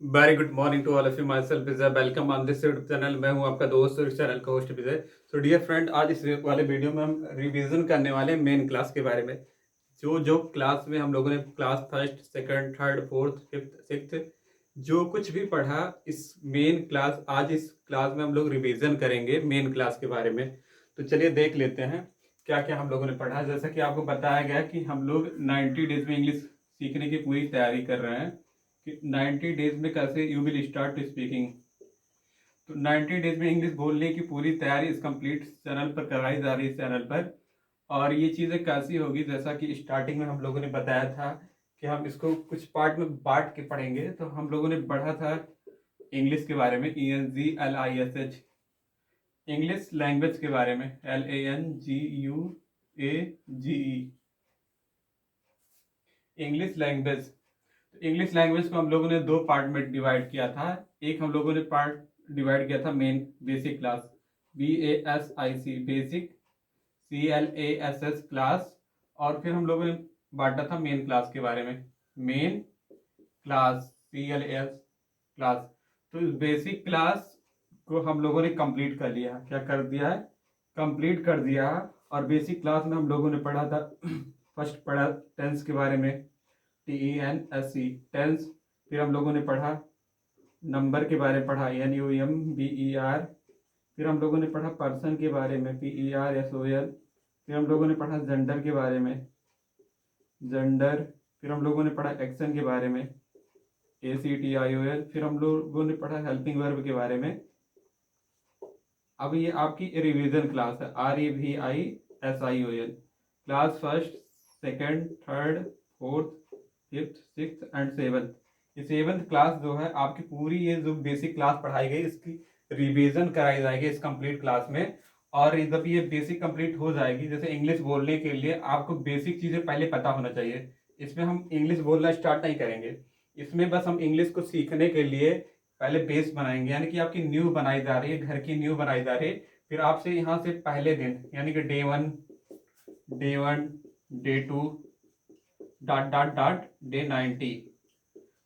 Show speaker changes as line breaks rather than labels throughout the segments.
Very good morning to all of you. Myself Vijay, welcome on this YouTube channel. मैं हूं आपका दोस्त और इस चैनल का host Vijay. So dear friend, आज इस वाले वीडियो में हम रिवीजन करने वाले हैं मेन क्लास के बारे में। जो जो क्लास में हम लोगों ने class first, second, third, fourth, fifth, sixth जो कुछ भी पढ़ा, इस मेन क्लास आज इस क्लास में हम लोग रिवीजन करेंगे मेन क्लास के बारे में। तो चलिए देख लेते हैं क्या क्या हम लोगों ने पढ़ा। जैसा कि आपको बताया गया कि हम लोग 90 डेज में इंग्लिश सीखने की पूरी तैयारी कर रहे हैं कि 90 डेज में कैसे you will start to speaking. तो 90 डेज में इंग्लिश बोलने की पूरी तैयारी इस कंप्लीट चैनल पर कराई जा रही है, इस चैनल पर। और ये चीज़ें कैसी होगी, जैसा कि स्टार्टिंग में हम लोगों ने बताया था कि हम इसको कुछ पार्ट में बांट के पढ़ेंगे। तो हम लोगों ने पढ़ा था इंग्लिश के बारे में, ENGLISH, इंग्लिश लैंग्वेज के बारे में, LANGUAGE, English language. English language को हम लोगों ने दो पार्ट में डिवाइड किया था। एक हम लोगों ने पार्ट डिवाइड किया था main basic class, BASIC basic, CLASS class. और फिर हम लोगों ने बांटा था मेन क्लास के बारे में, मेन क्लास, CLAS क्लास। तो इस बेसिक क्लास को हम लोगों ने कंप्लीट कर लिया। क्या कर दिया है? कंप्लीट कर दिया। और बेसिक क्लास में हम लोगों ने पढ़ा था फर्स्ट पढ़ा टेंस के बारे में, TENSE टेंस। फिर हम लोगों ने पढ़ा नंबर के बारे में, पढ़ा NUMBER। फिर हम लोगों ने पढ़ा पर्सन के बारे में, PERSON। फिर हम लोगों ने पढ़ा जेंडर के बारे में, जेंडर। फिर हम लोगों ने पढ़ा एक्शन के बारे में, ACTION। फिर हम लोगों ने पढ़ा हेल्पिंग वर्ब के बारे में। अब ये आपकी रिवीजन क्लास है, REVISION class first, second, third, fourth, fifth, six and seventh. ये सेवन्थ क्लास जो है आपकी पूरी, ये जो बेसिक क्लास पढ़ाई गई इसकी रिवीजन कराई जाएगी इस कंप्लीट क्लास में। और जब ये बेसिक कंप्लीट हो जाएगी, जैसे इंग्लिश बोलने के लिए आपको बेसिक चीज़ें पहले पता होना चाहिए। इसमें हम इंग्लिश बोलना स्टार्ट नहीं करेंगे, इसमें बस हम इंग्लिश को सीखने के लिए पहले बेस बनाएंगे, यानी कि आपकी न्यू बनाई जा रही है, घर की न्यू बनाई जा रही है। फिर आपसे यहाँ से पहले दिन, यानी कि day one, day 2, dot dot dot day 90,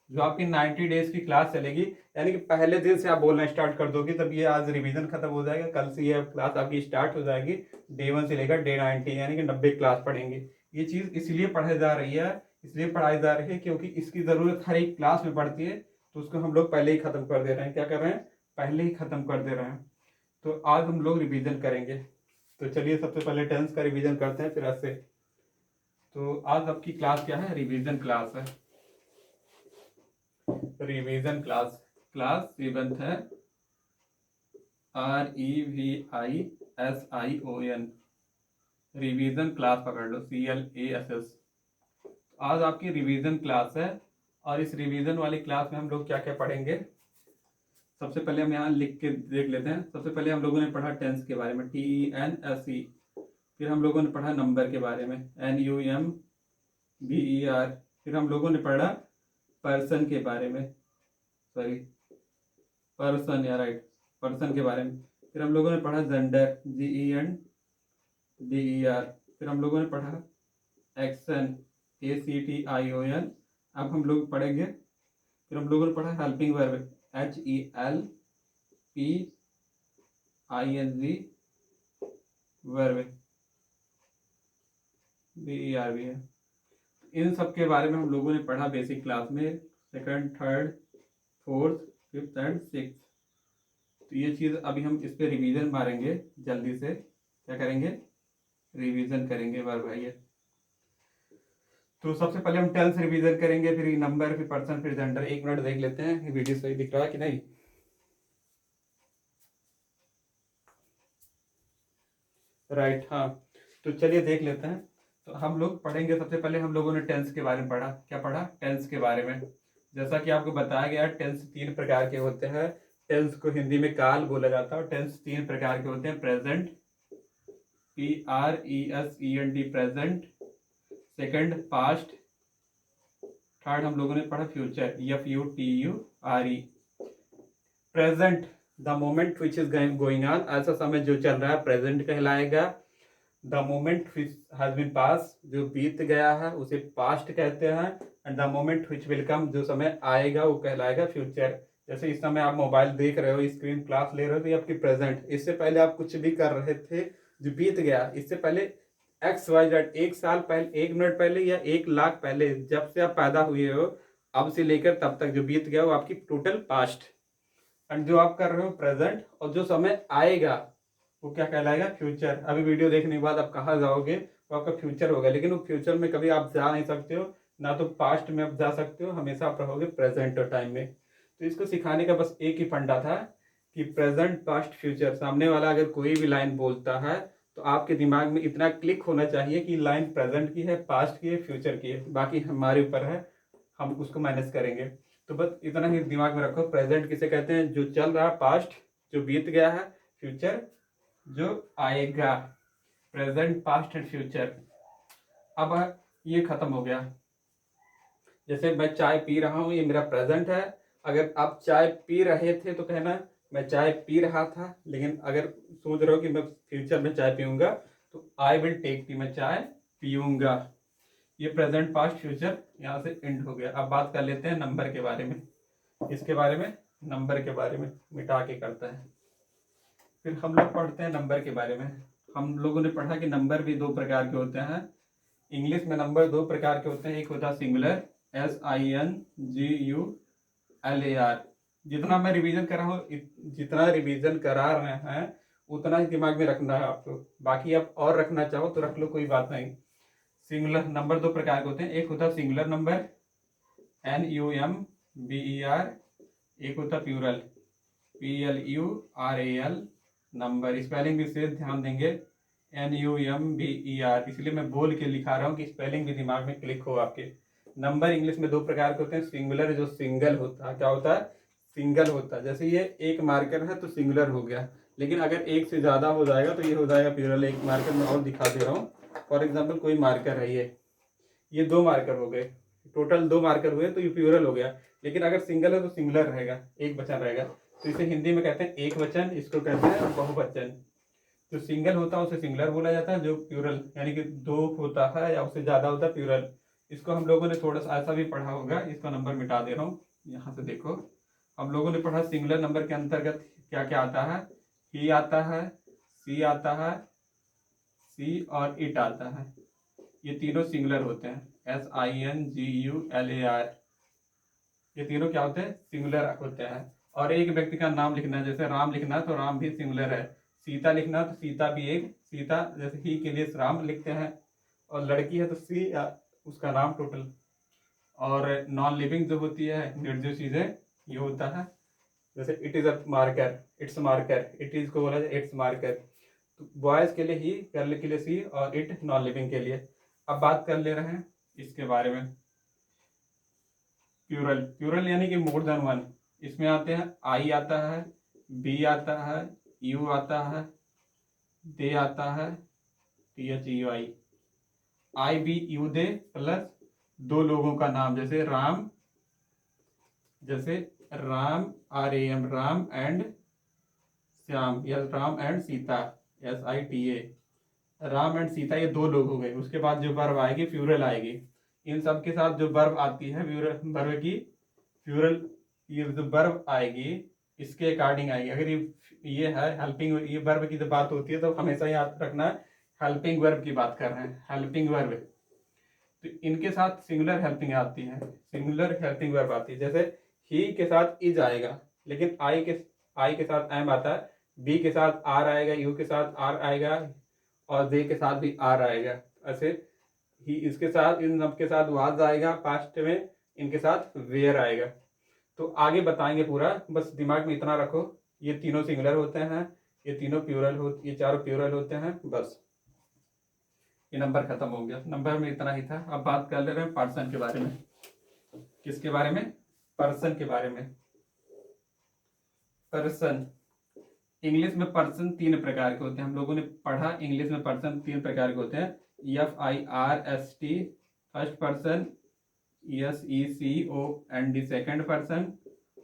जो आपकी 90 डेज की क्लास चलेगी। यानी कि पहले दिन से आप बोलना स्टार्ट कर दोगे, तब ये आज रिवीजन खत्म हो जाएगा, कल से ये क्लास आपकी स्टार्ट हो जाएगी। डे 1 से लेकर डे 90, यानी कि 90 क्लास पढ़ेंगे। ये चीज़ इसलिए पढ़ाई जा रही है, इसलिए पढ़ाई जा रही है क्योंकि इसकी ज़रूरत हर एक क्लास में पड़ती है। तो उसको हम लोग पहले ही ख़त्म कर दे रहे हैं। क्या कर रहे हैं? पहले ही ख़त्म कर दे रहे हैं। तो आज हम लोग रिवीजन करेंगे। तो चलिए सबसे पहले टेंस का रिवीजन करते हैं, फिर ऐसे। तो आज आपकी क्लास क्या है? रिवीजन क्लास है, रिवीजन क्लास। क्लास सेवंथ है, REVISION, रिवीजन क्लास पकड़ लो, CLASS। आज आपकी रिवीजन क्लास है। और इस रिवीजन वाली क्लास में हम लोग क्या क्या पढ़ेंगे, सबसे पहले हम यहाँ लिख के देख लेते हैं। सबसे पहले हम लोगों ने पढ़ा टेंस के बारे में, TENSE। फिर हम लोगों ने पढ़ा नंबर के बारे में, NUMBER। फिर हम लोगों ने पढ़ा पर्सन के बारे में, सॉरी पर्सन, या राइट, पर्सन के बारे में। फिर हम लोगों ने पढ़ा जेंडर, GENDER। फिर हम लोगों ने पढ़ा एक्शन, ACTION। अब हम लोग पढ़ेंगे, फिर हम लोगों ने पढ़ा helping verb, HELPING verb, BERB है। इन सब के बारे में हम लोगों ने पढ़ा बेसिक क्लास में, second, third, fourth, fifth and six. तो ये चीज़ अभी हम इस पर रिवीजन मारेंगे जल्दी से। क्या करेंगे? रिवीजन करेंगे वर्ब है ये। तो सबसे पहले हम टेंस रिवीजन करेंगे, फिर नंबर, फिर पर्सन, फिर जेंडर। 1 मिनट देख लेते हैं वीडियो सही दिख रहा है कि नहीं। राइट, हाँ। तो चलिए देख लेते हैं। तो हम लोग पढ़ेंगे, सबसे पहले हम लोगों ने टेंस के बारे में पढ़ा। क्या पढ़ा? टेंस के बारे में। जैसा कि आपको बताया गया, टेंस 3 प्रकार के होते हैं। टेंस को हिंदी में काल बोला जाता है। और टेंस 3 प्रकार के होते हैं, present, PRESENT present, second past, third हम लोगों ने पढ़ा future, FUTURE। Present, the moment which is going on, ऐसा समय जो चल रहा है प्रेजेंट कहलाएगा। The moment which has been pass, जो बीत गया है उसे पास्ट कहते हैं, and the moment which will come, जो समय आएगा वो कहलाएगा फ्यूचर। जैसे इस समय आप मोबाइल देख रहे हो, स्क्रीन क्लास ले रहे हो, तो ये आपकी प्रेजेंट। इससे पहले आप कुछ भी कर रहे थे जो बीत गया, इससे पहले XYZ, एक साल पहले, 1 मिनट पहले या 1 लाख पहले, जब से आप पैदा हुए हो अब से लेकर तब तक जो बीत गया वो आपकी टोटल पास्ट। एंड जो आप कर रहे हो प्रेजेंट, और जो समय आएगा वो क्या कहलाएगा फ्यूचर। अभी वीडियो देखने के बाद आप कहाँ जाओगे, वो आपका फ्यूचर होगा, लेकिन वो फ्यूचर में कभी आप जा नहीं सकते हो, ना तो पास्ट में आप जा सकते हो, हमेशा आप रहोगे प्रेजेंट टाइम में। तो इसको सिखाने का बस एक ही फंडा था कि प्रेजेंट पास्ट फ्यूचर, सामने वाला अगर कोई भी लाइन बोलता है तो आपके दिमाग में इतना क्लिक होना चाहिए कि लाइन प्रेजेंट की है, पास्ट की है, फ्यूचर की है, बाकी हमारे ऊपर है, हम उसको मैनेज करेंगे। तो बस इतना ही दिमाग में रखो, प्रेजेंट किसे कहते हैं, जो चल रहा है, पास्ट जो बीत गया है, फ्यूचर जो आएगा। Present, past and future. अब ये खत्म हो गया। जैसे मैं चाय पी रहा हूँ, ये मेरा प्रेजेंट है। अगर आप चाय पी रहे थे तो कहना मैं चाय पी रहा था, लेकिन अगर सोच रहे हो कि मैं फ्यूचर में चाय पीऊंगा तो आई विल टेक टी, मैं चाय पीऊंगा। ये प्रेजेंट, पास्ट, फ्यूचर यहाँ से एंड हो गया। अब बात कर लेते हैं नंबर के बारे में। इसके बारे में, नंबर के बारे में मिटा के करता है। फिर हम लोग पढ़ते हैं नंबर के बारे में। हम लोगों ने पढ़ा कि नंबर भी 2 प्रकार के होते हैं। इंग्लिश में नंबर 2 प्रकार के होते हैं। एक होता है सिंगुलर, SINGULAR। जितना मैं रिवीजन कर रहा हूँ, जितना रिवीजन करा रहे हैं उतना ही दिमाग में रखना है आपको। बाकी आप और रखना चाहो तो रख लो, कोई बात नहीं। सिंगुलर नंबर 2 प्रकार के होते हैं। एक होता है सिंगुलर नंबर, NUMBER। एक होता है प्लूरल, PLURAL नंबर। स्पेलिंग भी से ध्यान देंगे, NUMBER, इसलिए मैं बोल के लिखा रहा हूँ कि स्पेलिंग भी दिमाग में क्लिक हो आपके। नंबर इंग्लिश में 2 प्रकार के होते हैं। सिंगुलर, जो सिंगल होता है, क्या होता है, सिंगल होता है। जैसे ये एक मार्कर है तो सिंगुलर हो गया, लेकिन अगर एक से ज़्यादा हो जाएगा तो ये हो जाएगा प्लूरल। एक मार्कर में और दिखा दे रहा हूँ। फॉर एग्जाम्पल कोई मार्कर है, ये 2 मार्कर हो गए, टोटल 2 मार्कर हुए तो ये प्लूरल हो गया। लेकिन अगर सिंगल है तो सिंगुलर रहेगा, एक वचन रहेगा। तो इसे हिंदी में कहते हैं एक वचन, इसको कहते हैं बहुवचन। जो सिंगल होता है उसे सिंगुलर बोला जाता है, जो प्लूरल यानी कि 2 होता है या उससे ज़्यादा होता है, प्लूरल। इसको हम लोगों ने थोड़ा सा ऐसा भी पढ़ा होगा, इसका नंबर मिटा दे रहा हूँ, यहाँ से देखो। हम लोगों ने पढ़ा सिंगुलर नंबर के अंतर्गत क्या क्या आता है, ही आता है, सी आता है, सी और इट आता है। ये तीनों सिंगुलर होते हैं, SINGULAR। ये तीनों क्या होते हैं, सिंगुलर होते हैं। और एक व्यक्ति का नाम लिखना है, जैसे राम लिखना है तो राम भी सिंगुलर है। सीता लिखना है तो सीता भी एक, सीता जैसे ही के लिए राम लिखते हैं। और लड़की है तो सी, उसका नाम टोटल। और नॉन लिविंग जो होती है, निर्जीव चीजें, ये होता है जैसे it is a marker, it's marker, it is को बोला जाए इट्स मार्कर। तो बॉयज के लिए ही, गर्ल के लिए सी, और इट नॉन लिविंग के लिए। अब बात कर ले रहे हैं इसके बारे में। प्लूरल, प्लूरल यानी कि मोर देन वन। इसमें आते हैं आई आता है, बी आता है, यू आता है, दे आता है, THEI। I we you they plus 2 लोगों का नाम, जैसे राम, जैसे राम, RAM, राम एंड श्याम, या Ram and Sita, SITA। Ram and Sita, ये 2 लोग हो गए। उसके बाद जो वर्ब आएगी प्लूरल आएगी। इन सब के साथ जो वर्ब आती है, वर्ब की प्लूरल, ये जो वर्ब आएगी इसके अकॉर्डिंग आएगी। अगर ये है हेल्पिंग, ये वर्ब की जब बात होती है तो हमेशा याद रखना हेल्पिंग वर्ब की बात कर रहे हैं, हेल्पिंग वर्ब। तो इनके साथ सिंगुलर हेल्पिंग आती है, सिंगुलर हेल्पिंग वर्ब आती है। जैसे ही के साथ इज आएगा, लेकिन आई के साथ एम आता है, बी के साथ आर आएगा, यू के साथ आर आएगा, और दे के साथ भी आर आएगा। ऐसे ही इसके साथ, इन सब के साथ वाज आएगा पास्ट में, इनके साथ वेयर आएगा। तो आगे बताएंगे पूरा, बस दिमाग में इतना रखो, ये तीनों सिंगुलर होते हैं, ये तीनों प्लूरल ये चारों प्लूरल होते हैं। बस ये नंबर खत्म हो गया, नंबर में इतना ही था। अब बात कर ले रहे हैं पर्सन के बारे में। किसके बारे में, पर्सन के बारे में। पर्सन, इंग्लिश में पर्सन 3 प्रकार के होते हैं। हम लोगों ने पढ़ा इंग्लिश में पर्सन 3 प्रकार के होते हैं। FIRST first person, SECOND second person,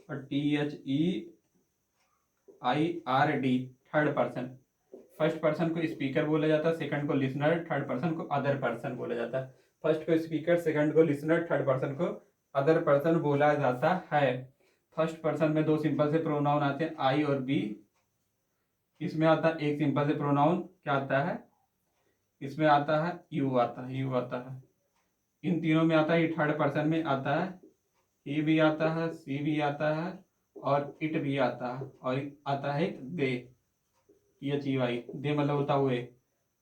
और THEIRD third person. First person को स्पीकर बोला जाता है, सेकंड को लिसनर, थर्ड पर्सन को अदर पर्सन बोला जाता है। फर्स्ट को स्पीकर, सेकंड को लिसनर, थर्ड पर्सन को अदर पर्सन बोला जाता है। फर्स्ट पर्सन में दो सिंपल से प्रोनाउन आते हैं, आई और बी। इसमें आता है एक सिंपल से प्रोनाउन, क्या आता है, इसमें आता है यू आता है, यू आता है। इन तीनों में आता है, ये थर्ड पर्सन में आता है, ही भी आता है, सी भी आता है और इट भी आता है, और आता है दे, ये चीज आई। दे मतलब होता हुए,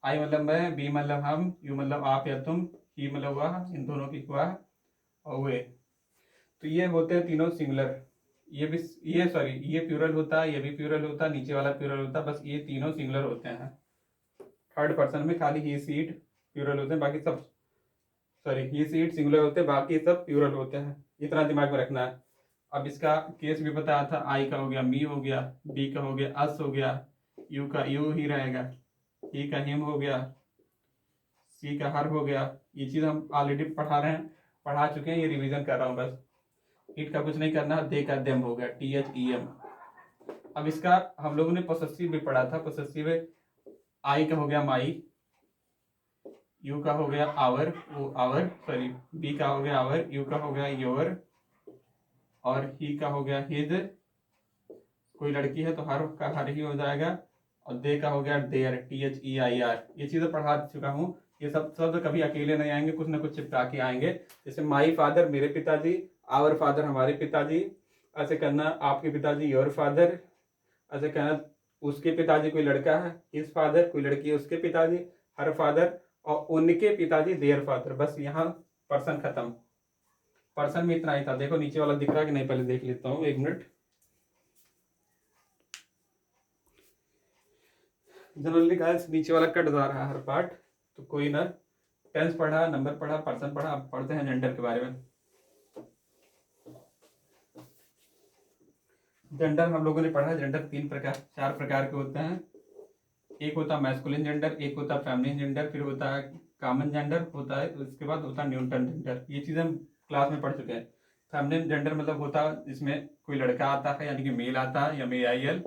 आई मतलब मैं, बी मतलब हम, यू मतलब आप या तुम, ही मतलब वह, इन दोनों की वह और वे। तो ये होते हैं तीनों सिंगुलर। ये भी, ये सॉरी, ये प्लूरल होता है, ये भी प्लूरल होता है, नीचे वाला प्लूरल होता है, बस ये तीनों सिंगुलर होते हैं। थर्ड पर्सन में खाली ही सी इट प्लूरल होते हैं, बाकी सब, sorry, he see it singular होते हैं, बाकी सब प्लूरल होते हैं। इतना दिमाग में रखना है। अब इसका केस भी बताया था, आई का हो गया मी हो गया, बी का हो गया अस हो गया, यू का यू ही रहेगा, ही का हिम हो गया, सी का हर हो गया। ये चीज़ हम ऑलरेडी पढ़ा चुके हैं, ये रिवीजन कर रहा हूँ बस। इट का कुछ नहीं करना, दे का देम हो गया, THEM। अब इसका हम लोगों ने पोसेसिव भी पढ़ा था। पोसेसिव आई का हो गया माई, यू का हो गया आवर, वो आवर, सॉरी, बी का हो गया आवर, यू का हो गया योर, और ही का हो गया हिज। कोई लड़की है तो हर का हर ही हो जाएगा, और दे का हो गया देयर, THEIR। ये चीज़ें पढ़ा चुका हूँ। ये सब शब्द कभी अकेले नहीं आएंगे, कुछ ना कुछ चिपका के आएंगे। जैसे माई फादर मेरे पिताजी, आवर फादर हमारे पिताजी, ऐसे करना आपके पिताजी योर फादर, ऐसे कहना उसके पिताजी कोई लड़का है हिज फादर, कोई लड़की है उसके पिताजी हर फादर, और उनके पिताजी देयर फादर। बस यहाँ पर्सन खत्म। पर्सन में इतना ही था। देखो नीचे वाला दिख रहा है कि नहीं, पहले देख लेता हूँ, एक मिनट। जनरली गाइस नीचे वाला कट जा रहा है हर पार्ट, तो कोई ना। टेंस पढ़ा, नंबर पढ़ा, पर्सन पढ़ा, अब पढ़ते हैं जेंडर के बारे में। जेंडर हम लोगों ने पढ़ा है, जेंडर चार प्रकार के होते हैं। एक होता है मैस्कुलिन जेंडर, एक होता है फेमिनिन जेंडर, फिर होता है कॉमन जेंडर होता है, उसके बाद होता है न्यूटन जेंडर। ये चीज़ें हम क्लास में पढ़ चुके हैं। फेमिनिन जेंडर मतलब होता है जिसमें कोई लड़का आता है, यानी कि मेल आता है, या MEIL।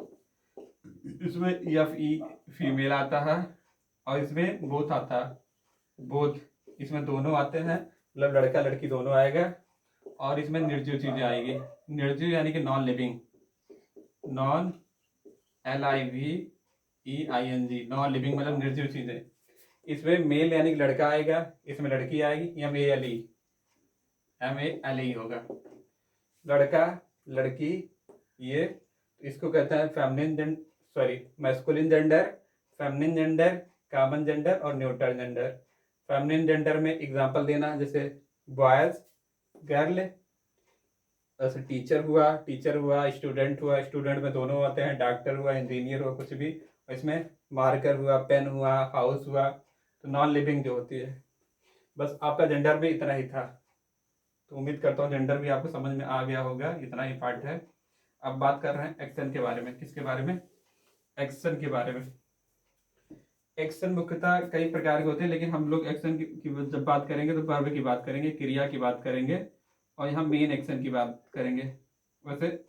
इसमें FE फीमेल आता है, और इसमें बोथ आता है, बोथ, इसमें दोनों आते हैं, मतलब लड़का लड़की दोनों आएगा। और इसमें निर्जीव चीजें आएगी। निर्जीव यानी कि non living, non LIVEING, non living मतलब निर्जीव चीजें। इसमें मेल यानी कि लड़का आएगा, इसमें लड़की आएगी, MALE होगा, लड़का लड़की। ये इसको कहते हैं feminine sorry masculine gender, feminine gender, common gender और न्यूट्रल जेंडर। फेमिनिन जेंडर में एग्जांपल देना, जैसे बॉयज, गर्ल, जैसे टीचर हुआ, स्टूडेंट में दोनों आते हैं, डॉक्टर हुआ, इंजीनियर हुआ, कुछ भी। इसमें मार्कर हुआ, पेन हुआ, हाउस हुआ। तो नॉन लिविंग जो होती है। बस आपका जेंडर भी इतना ही था। तो उम्मीद करता हूँ जेंडर भी आपको समझ में आ गया होगा, इतना ही पार्ट है। अब बात कर रहे हैं एक्शन के बारे में। किसके बारे में? एक्शन के बारे में। एक्शन मुख्यतः कई प्रकार के होते हैं, लेकिन हम लोग एक्शन की जब बात करेंगे तो वर्ब की बात करेंगे, क्रिया की बात करेंगे, और यहाँ मेन एक्शन की बात करेंगे। वैसे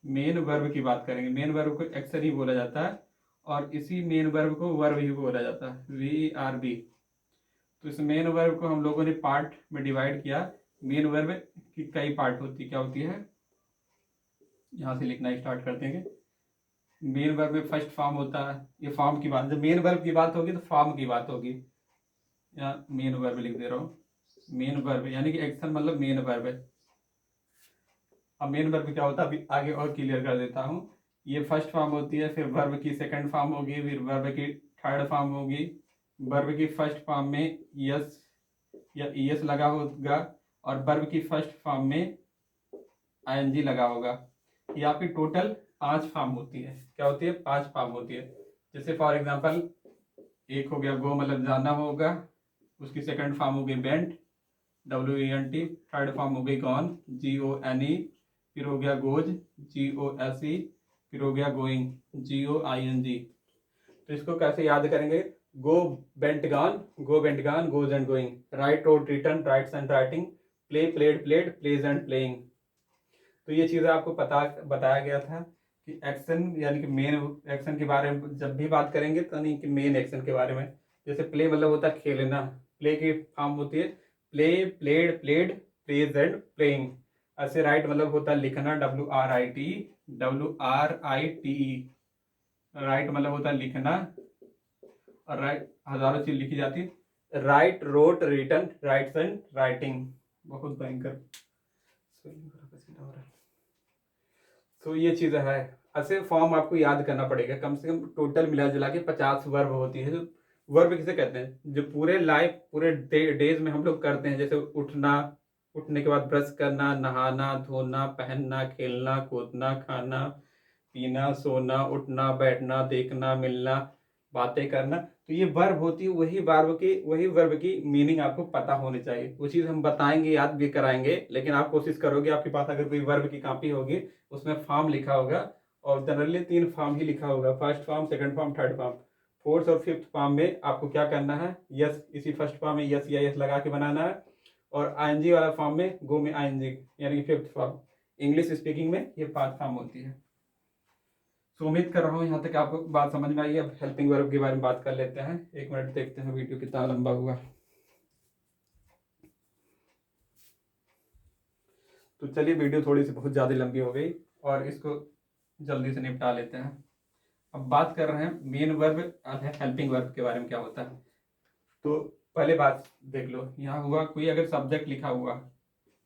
मेन वर्ब की बात करेंगे। मेन वर्ब को एक्शन ही बोला जाता है, और इसी मेन वर्ब को वर्ब ही बोला जाता है, VERB। तो इस मेन वर्ब को हम लोगों ने पार्ट में डिवाइड किया। मेन वर्ब की कई पार्ट होती, क्या होती है, यहाँ से लिखना स्टार्ट कर देंगे। मेन वर्ब में फर्स्ट फॉर्म होता है, ये फॉर्म की बात, जब मेन वर्ब की बात होगी तो फॉर्म की बात होगी। यहाँ मेन वर्ब लिख दे रहा हूँ, मेन वर्ब यानी कि एक्शन मतलब मेन वर्ब है। अब मेन वर्ब क्या होता है अभी आगे और क्लियर कर देता हूँ। ये फर्स्ट फॉर्म होती है, फिर वर्ब की सेकंड फॉर्म होगी, फिर वर्ब की थर्ड फॉर्म होगी। वर्ब की फर्स्ट फॉर्म में यस या ES लगा होगा, और वर्ब की फर्स्ट फॉर्म में ING लगा होगा। ये आपकी टोटल 5 फॉर्म होती है। क्या होती है? 5 फॉर्म होती है। जैसे फॉर एग्जांपल एक हो गया गो मतलब जाना होगा, उसकी सेकंड फॉर्म हो गई वेंट, WENT। थर्ड फॉर्म हो गई गॉन, GONE। फिर हो गया गोज, GOSE। फिर हो गया गोइंग, GOING। तो इसको कैसे याद करेंगे? Go went gone, goes and going. Right road return, rights and writing. Play played, played, plays and playing. तो ये चीज़ें आपको बताया गया था कि एक्शन यानी कि मेन एक्शन के बारे में जब भी बात करेंगे तो नहीं कि मेन एक्शन के बारे में। जैसे प्ले मतलब होता है खेलना, प्ले की फॉर्म होती है play, played, played, plays and playing. ऐसे राइट मतलब होता है लिखना, WRIT, WRITE। राइट मतलब होता है लिखना, और राइट हजारों चीज लिखी जाती है। Write, wrote, written, writes and writing. बहुत भयंकर। तो ये चीज़ है। ऐसे फॉर्म आपको याद करना पड़ेगा, कम से कम टोटल मिला जुला के 50 वर्ब होती है। जो वर्ब किसे कहते हैं, जो पूरे लाइफ पूरे डेज में हम लोग करते हैं। जैसे उठना, उठने के बाद ब्रश करना, नहाना, धोना, पहनना, खेलना, कूदना, खाना पीना, सोना, उठना, बैठना, देखना, मिलना, बातें करना। तो ये वर्ब होती है। वही वर्ब की मीनिंग आपको पता होनी चाहिए। वो चीज़ हम बताएंगे, याद भी कराएंगे, लेकिन आप कोशिश करोगे, आपके पास अगर कोई वर्ब की कॉपी होगी उसमें फॉर्म लिखा होगा, और जनरली 3 फॉर्म ही लिखा होगा, first form, second form, third form. Fourth और फिफ्थ फॉर्म में आपको क्या करना है, यस, इसी फर्स्ट फॉर्म में यस या यस लगा के बनाना है, और आईएनजी वाला फॉर्म में गो में आईएनजी, यानी कि फिफ्थ फॉर्म। इंग्लिश स्पीकिंग में ये 5 फॉर्म होती है। तो उम्मीद कर रहा हूँ यहाँ तक आपको बात समझ में आई है। अब हेल्पिंग वर्ब के बारे में बात कर लेते हैं। 1 मिनट देखते हैं वीडियो कितना लंबा हुआ। तो चलिए, वीडियो थोड़ी सी बहुत ज़्यादा लंबी हो गई और इसको जल्दी से निपटा लेते हैं। अब बात कर रहे हैं मेन वर्ब हेल्पिंग वर्ब के बारे में क्या होता है। तो पहले बात देख लो, यहाँ हुआ कोई अगर सब्जेक्ट लिखा हुआ,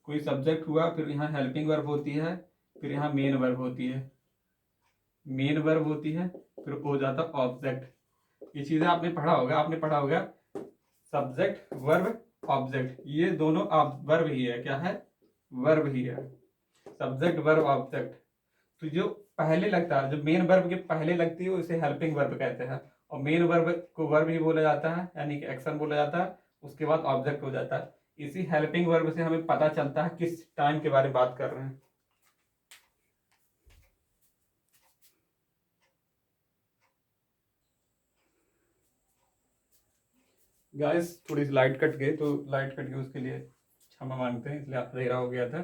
कोई सब्जेक्ट हुआ, फिर यहाँ हेल्पिंग वर्ब होती है, फिर यहाँ मेन वर्ब होती है, मेन वर्ब होती है, फिर हो जाता ऑब्जेक्ट। ये चीज़ें आपने पढ़ा होगा सब्जेक्ट, वर्ब, ऑब्जेक्ट, ये दोनों वर्ब ही है। क्या है, वर्ब ही है, सब्जेक्ट, वर्ब, ऑब्जेक्ट। तो जो पहले लगता है, जो मेन वर्ब के पहले लगती है उसे हेल्पिंग वर्ब कहते हैं, और मेन वर्ब को वर्ब ही बोला जाता है, यानी कि एक्शन बोला जाता है, उसके बाद ऑब्जेक्ट हो जाता है। इसी हेल्पिंग वर्ब से हमें पता चलता है किस टाइम के बारे में बात कर रहे हैं। गाइस थोड़ी सी लाइट कट गई, तो लाइट कट गई उसके लिए क्षमा मांगते हैं, इसलिए अंधेरा हो गया था।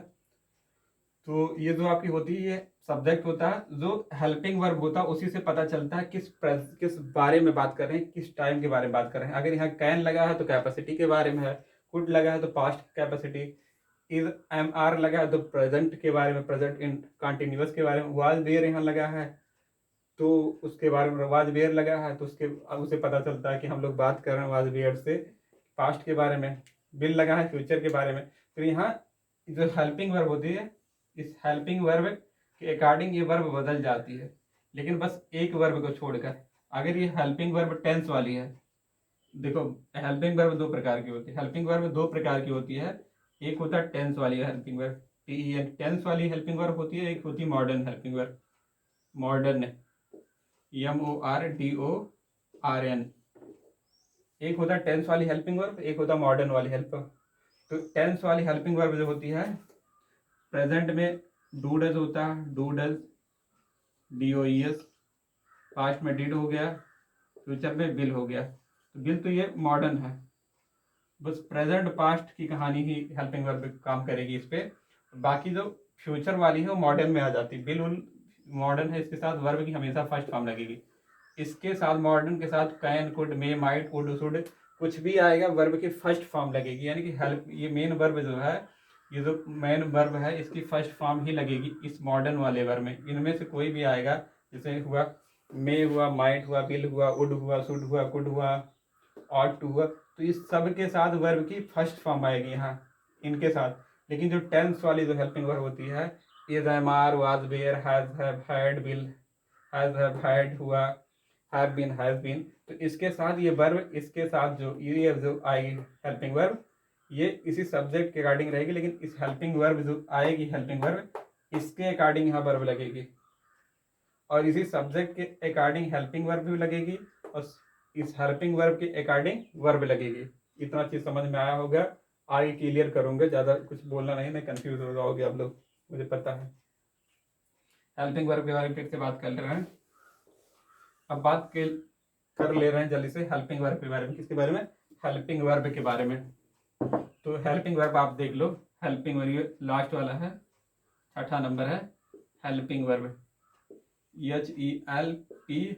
तो ये जो आपकी होती है, ये सब्जेक्ट होता है। जो हेल्पिंग वर्ब होता है उसी से पता चलता है किस बारे में बात कर रहे हैं, किस टाइम के बारे में बात कर रहे हैं। अगर यहाँ कैन लगा है तो कैपेसिटी के बारे में है, कुड लगा है तो past capacity, is am are लगा है तो प्रेजेंट के बारे में, प्रेजेंट इन कंटिन्यूअस के बारे में, वाज वेयर यहाँ लगा है तो उसके बारे में, वाज वेयर लगा है तो उसे पता चलता है कि हम लोग बात कर रहे हैं वाज वेयर से, पास्ट के बारे में। बिल लगा है फ्यूचर के बारे में। तो यहाँ जो हेल्पिंग वर्ब होती है, इस हेल्पिंग वर्ब के अकॉर्डिंग ये वर्ब बदल जाती है, लेकिन बस एक वर्ब को छोड़कर। अगर ये हेल्पिंग वर्ब टेंस वाली है, देखो हेल्पिंग वर्ब 2 प्रकार की होती है, हेल्पिंग वर्ब 2 प्रकार की होती है। एक होता है टेंस वाली हेल्पिंग वर्ब, टेंस वाली हेल्पिंग वर्ब होती है। एक होती है modern helping verb, modern, MORDORN। एक होता है टेंस वाली हेल्पिंग वर्ब, एक होता है मॉडर्न वाली हेल्प। तो टेंस वाली हेल्पिंग वर्ब जो होती है, प्रेजेंट में डू डज होता है, डू डज, DOES। पास्ट में डिड हो गया, फ्यूचर में विल हो गया। तो विल तो ये मॉडर्न है, बस प्रेजेंट पास्ट की कहानी ही हेल्पिंग वर्ब काम करेगी इस पे। बाकी जो फ्यूचर वाली है वो मॉडर्न में आ जाती है। विल मॉडर्न है, इसके साथ वर्ब की हमेशा फर्स्ट फॉर्म लगेगी। इसके साथ मॉडर्न के साथ can, could, may, might, would, should, कुछ भी आएगा वर्ब की फर्स्ट फॉर्म लगेगी। यानी कि हेल्प, ये मेन वर्ब जो है, ये जो मेन वर्ब है इसकी फर्स्ट फॉर्म ही लगेगी इस मॉडर्न वाले वर्ब में। इनमें से कोई भी आएगा, जैसे हुआ मे हुआ, माइट हुआ, विल हुआ, वुड हुआ, शुड हुआ, कुड हुआ, ऑट टू हुआ, तो इस सब के साथ वर्ब की फर्स्ट फॉर्म आएगी यहाँ इनके साथ। लेकिन जो टेंस वाली जो हेल्पिंग वर्ब होती है, is, am are, was, were, has, have, had, will, has, have, had हुआ, हैव बीन, हैज बीन, तो इसके साथ ये वर्ब, इसके साथ जो आई हेल्पिंग वर्ब, ये इसी सब्जेक्ट के अकॉर्डिंग रहेगी। लेकिन इस हेल्पिंग वर्ब जो आएगी हेल्पिंग वर्ब, इसके अकॉर्डिंग यहाँ वर्ब लगेगी, और इसी सब्जेक्ट के अकॉर्डिंग हेल्पिंग वर्ब भी लगेगी, और इस हेल्पिंग वर्ब के अकॉर्डिंग वर्ब लगेगी। इतना चीज समझ में आया होगा। आगे क्लियर करूंगा, ज्यादा कुछ बोलना नहीं, मैं कंफ्यूज हो जाओगे आप लोग, मुझे पता है। हेल्पिंग वर्ब के बारे में फिर से बात कर रहे हैं। अब कर ले रहे हैं जल्दी से हेल्पिंग वर्ब के बारे में। किसके बारे में, हेल्पिंग वर्ब के बारे में। तो हेल्पिंग वर्ब आप देख लो, हेल्पिंग वर्ब लास्ट वाला है, 6ठा नंबर है हेल्पिंग वर्ब। HELPING,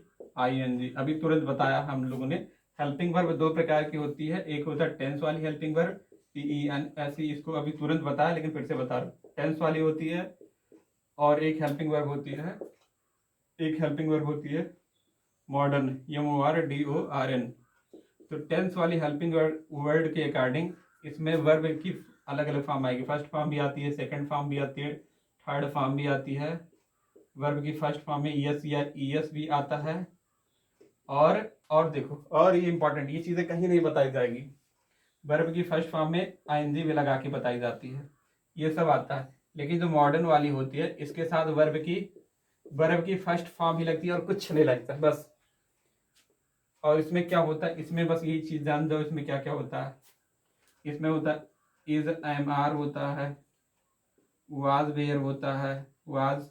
अभी तुरंत बताया हम लोगों ने। हेल्पिंग वर्ब दो प्रकार की होती है, एक होता है टेंस वाली हेल्पिंग वर्ब, TENSE, इसको अभी तुरंत बताया लेकिन फिर से बता रहा हूँ। टेंस वाली होती है, और एक हेल्पिंग वर्ब होती है, मॉडर्न, MORDORN। तो टेंस वाली हेल्पिंग वर्ड के अकॉर्डिंग इसमें वर्ब की अलग अलग फॉर्म आएगी। फर्स्ट फॉर्म भी आती है, सेकंड फॉर्म भी आती है, थर्ड फॉर्म भी आती है। वर्ब की फर्स्ट फॉर्म में ES या ES भी आता है। और देखो, और ये इंपॉर्टेंट, ये चीजें कहीं नहीं बताई जाएगी। वर्ब की फर्स्ट फॉर्म में ING भी लगा के बताई जाती है, ये सब आता है। लेकिन जो मॉडर्न वाली होती है इसके साथ वर्ब की फर्स्ट फॉर्म ही लगती है और कुछ नहीं लगता बस। और इसमें क्या होता है, इसमें बस यही चीज जान दो, इसमें क्या क्या होता है। इसमें होता है इज, MR होता है, वाज वेयर होता है, वाज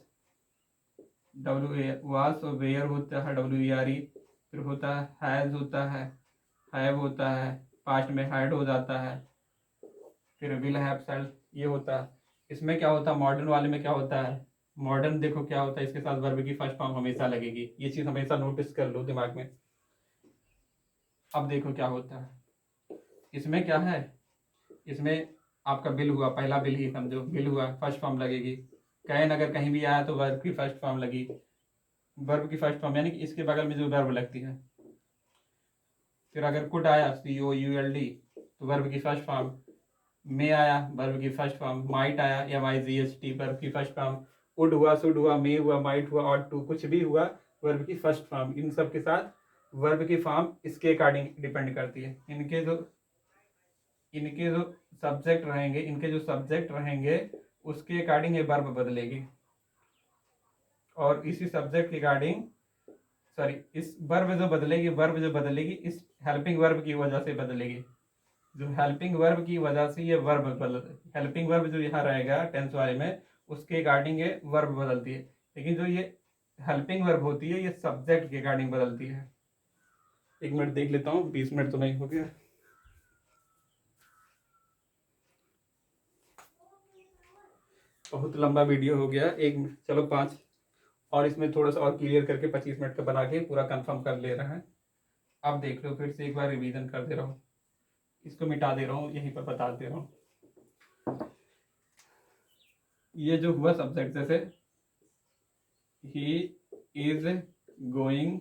वाज और वेयर होता है, WERE। फिर होता है हैज होता है, हैव होता है, पास्ट में हैड हो जाता है। फिर विल हैव सेल, ये होता है। इसमें क्या होता है, मॉडर्न वाले में क्या होता है, मॉडर्न देखो क्या होता है, इसके साथ वर्ब की फर्स्ट फॉर्म हमेशा लगेगी, ये चीज हमेशा नोटिस कर लो दिमाग में। अब देखो क्या होता है, इसमें क्या है, इसमें आपका बिल हुआ, पहला बिल ही समझो, बिल हुआ, फर्स्ट फॉर्म लगेगी। कैन अगर कहीं भी आया तो वर्ब की फर्स्ट फॉर्म लगी, वर्ब की फर्स्ट फॉर्म यानी कि इसके बगल में जो वर्ब लगती है। फिर अगर कुड आया, COULD, तो वर्ब की फर्स्ट फॉर्म। मे आया, वर्ब की फर्स्ट फॉर्म। माइट आया, MIGHT, वर्ब की फर्स्ट फॉर्म। वुड हुआ, शुड हुआ, मे हुआ, माइट हुआ, ऑट टू, कुछ भी हुआ, वर्ब की फर्स्ट फॉर्म। इन सब के साथ वर्ब की फॉर्म इसके अकॉर्डिंग डिपेंड करती है। इनके जो सब्जेक्ट रहेंगे उसके अकॉर्डिंग ये वर्ब बदलेगी, और इसी सब्जेक्ट के अकॉर्डिंग, सॉरी, इस वर्ब जो बदलेगी इस हेल्पिंग वर्ब की वजह से बदलेगी। जो हेल्पिंग वर्ब की वजह से ये वर्ब हेल्पिंग वर्ब जो यहाँ रहेगा टेंस वाले में, उसके अकॉर्डिंग ये वर्ब बदलती है। लेकिन जो ये हेल्पिंग वर्ब होती है ये सब्जेक्ट के अकॉर्डिंग बदलती है। 1 मिनट देख लेता हूँ, 20 मिनट तो नहीं हो गया। बहुत लंबा वीडियो हो गया, चलो 5, और इसमें थोड़ा सा और क्लियर करके 25 मिनट का बना के पूरा कंफर्म कर ले रहा है। अब देख लो, फिर से एक बार रिवीजन कर दे रहा हूँ, इसको मिटा दे रहा हूँ, यहीं पर बता दे रहा हूँ। ये जो हुआ सब्जेक्ट, जैसे ही is going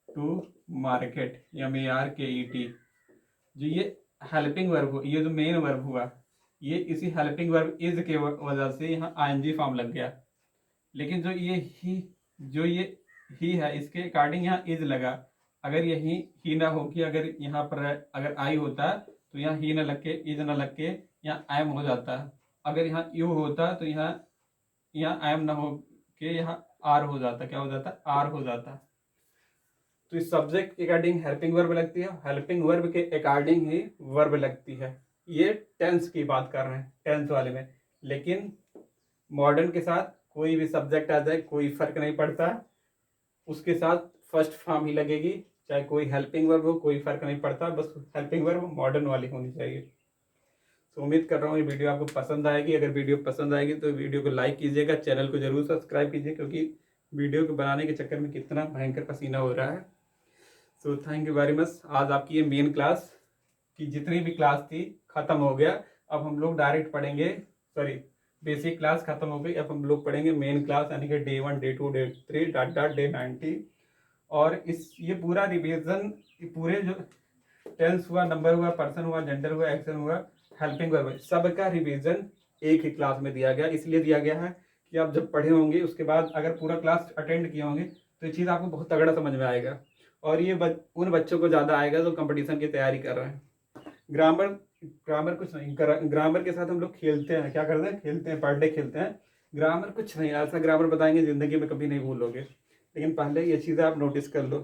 to market, MARKET, जो ये हेल्पिंग वर्ब, ये जो मेन वर्ब हुआ, ये इसी हेल्पिंग वर्ब इज के वजह से यहाँ ING फॉर्म लग गया। लेकिन जो ये ही है इसके अकॉर्डिंग यहाँ इज लगा। अगर ये ही ना हो कि अगर यहाँ पर अगर आई होता तो यहाँ ही ना लग के, इज ना लग के यहाँ एम हो जाता। अगर यहाँ यू होता तो यहाँ एम ना हो के यहाँ आर हो जाता। क्या हो जाता? आर हो जाता। तो इस सब्जेक्ट के अकॉर्डिंग हेल्पिंग वर्ब लगती है, हेल्पिंग वर्ब के अकॉर्डिंग ही वर्ब लगती है। ये टेंस की बात कर रहे हैं, टेंस वाले में। लेकिन मॉडर्न के साथ कोई भी सब्जेक्ट आ जाए कोई फर्क नहीं पड़ता, उसके साथ फर्स्ट फॉर्म ही लगेगी। चाहे कोई हेल्पिंग वर्ब हो कोई फर्क नहीं पड़ता, बस हेल्पिंग वर्ब मॉडर्न वाली होनी चाहिए। तो उम्मीद कर रहा हूँ ये वीडियो आपको पसंद आएगी। अगर वीडियो पसंद आएगी तो वीडियो को लाइक कीजिएगा, चैनल को जरूर सब्सक्राइब कीजिए, क्योंकि वीडियो को बनाने के चक्कर में कितना भयंकर पसीना हो रहा है। So thank you very much. आज आपकी ये मेन क्लास की जितनी भी क्लास थी खत्म हो गया। अब हम लोग डायरेक्ट पढ़ेंगे, सॉरी, बेसिक क्लास खत्म हो गई, अब हम लोग पढ़ेंगे मेन क्लास, यानी कि Day 1 Day 2 Day 3 Day 90। और ये पूरा रिवीजन, पूरे जो टेंस हुआ, नंबर हुआ, पर्सन हुआ, जेंडर हुआ, एक्शन हुआ, हेल्पिंग वर्ब, सबका रिवीजन एक ही क्लास में दिया गया। इसलिए दिया गया है कि आप जब पढ़े होंगे उसके बाद अगर पूरा क्लास अटेंड किए होंगे तो ये चीज़ आपको बहुत तगड़ा समझ में आएगा। और ये उन बच्चों को ज़्यादा आएगा जो कंपटीशन की तैयारी कर रहे हैं। ग्रामर कुछ नहीं, ग्रामर के साथ हम लोग खेलते हैं। क्या करते हैं? खेलते हैं, पर डे खेलते हैं। ग्रामर कुछ नहीं, ऐसा ग्रामर बताएंगे जिंदगी में कभी नहीं भूलोगे। लेकिन पहले ये चीज़ें आप नोटिस कर लो।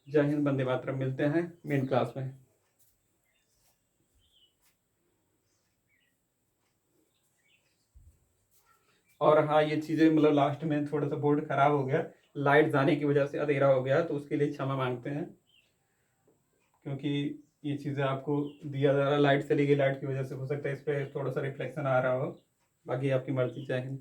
जय हिंद, वंदे मातरम। मिलते हैं मेन क्लास में। और हाँ, ये चीज़ें मतलब लास्ट में थोड़ा सा बोर्ड खराब हो गया, लाइट जाने की वजह से अंधेरा हो गया, तो उसके लिए क्षमा मांगते हैं। क्योंकि ये चीज़ें आपको दिया जा रहा है, लाइट चली गई, लाइट की वजह से हो सकता है इस पर थोड़ा सा रिफ्लेक्शन आ रहा हो। बाकी आपकी मर्जी। जय हिंद।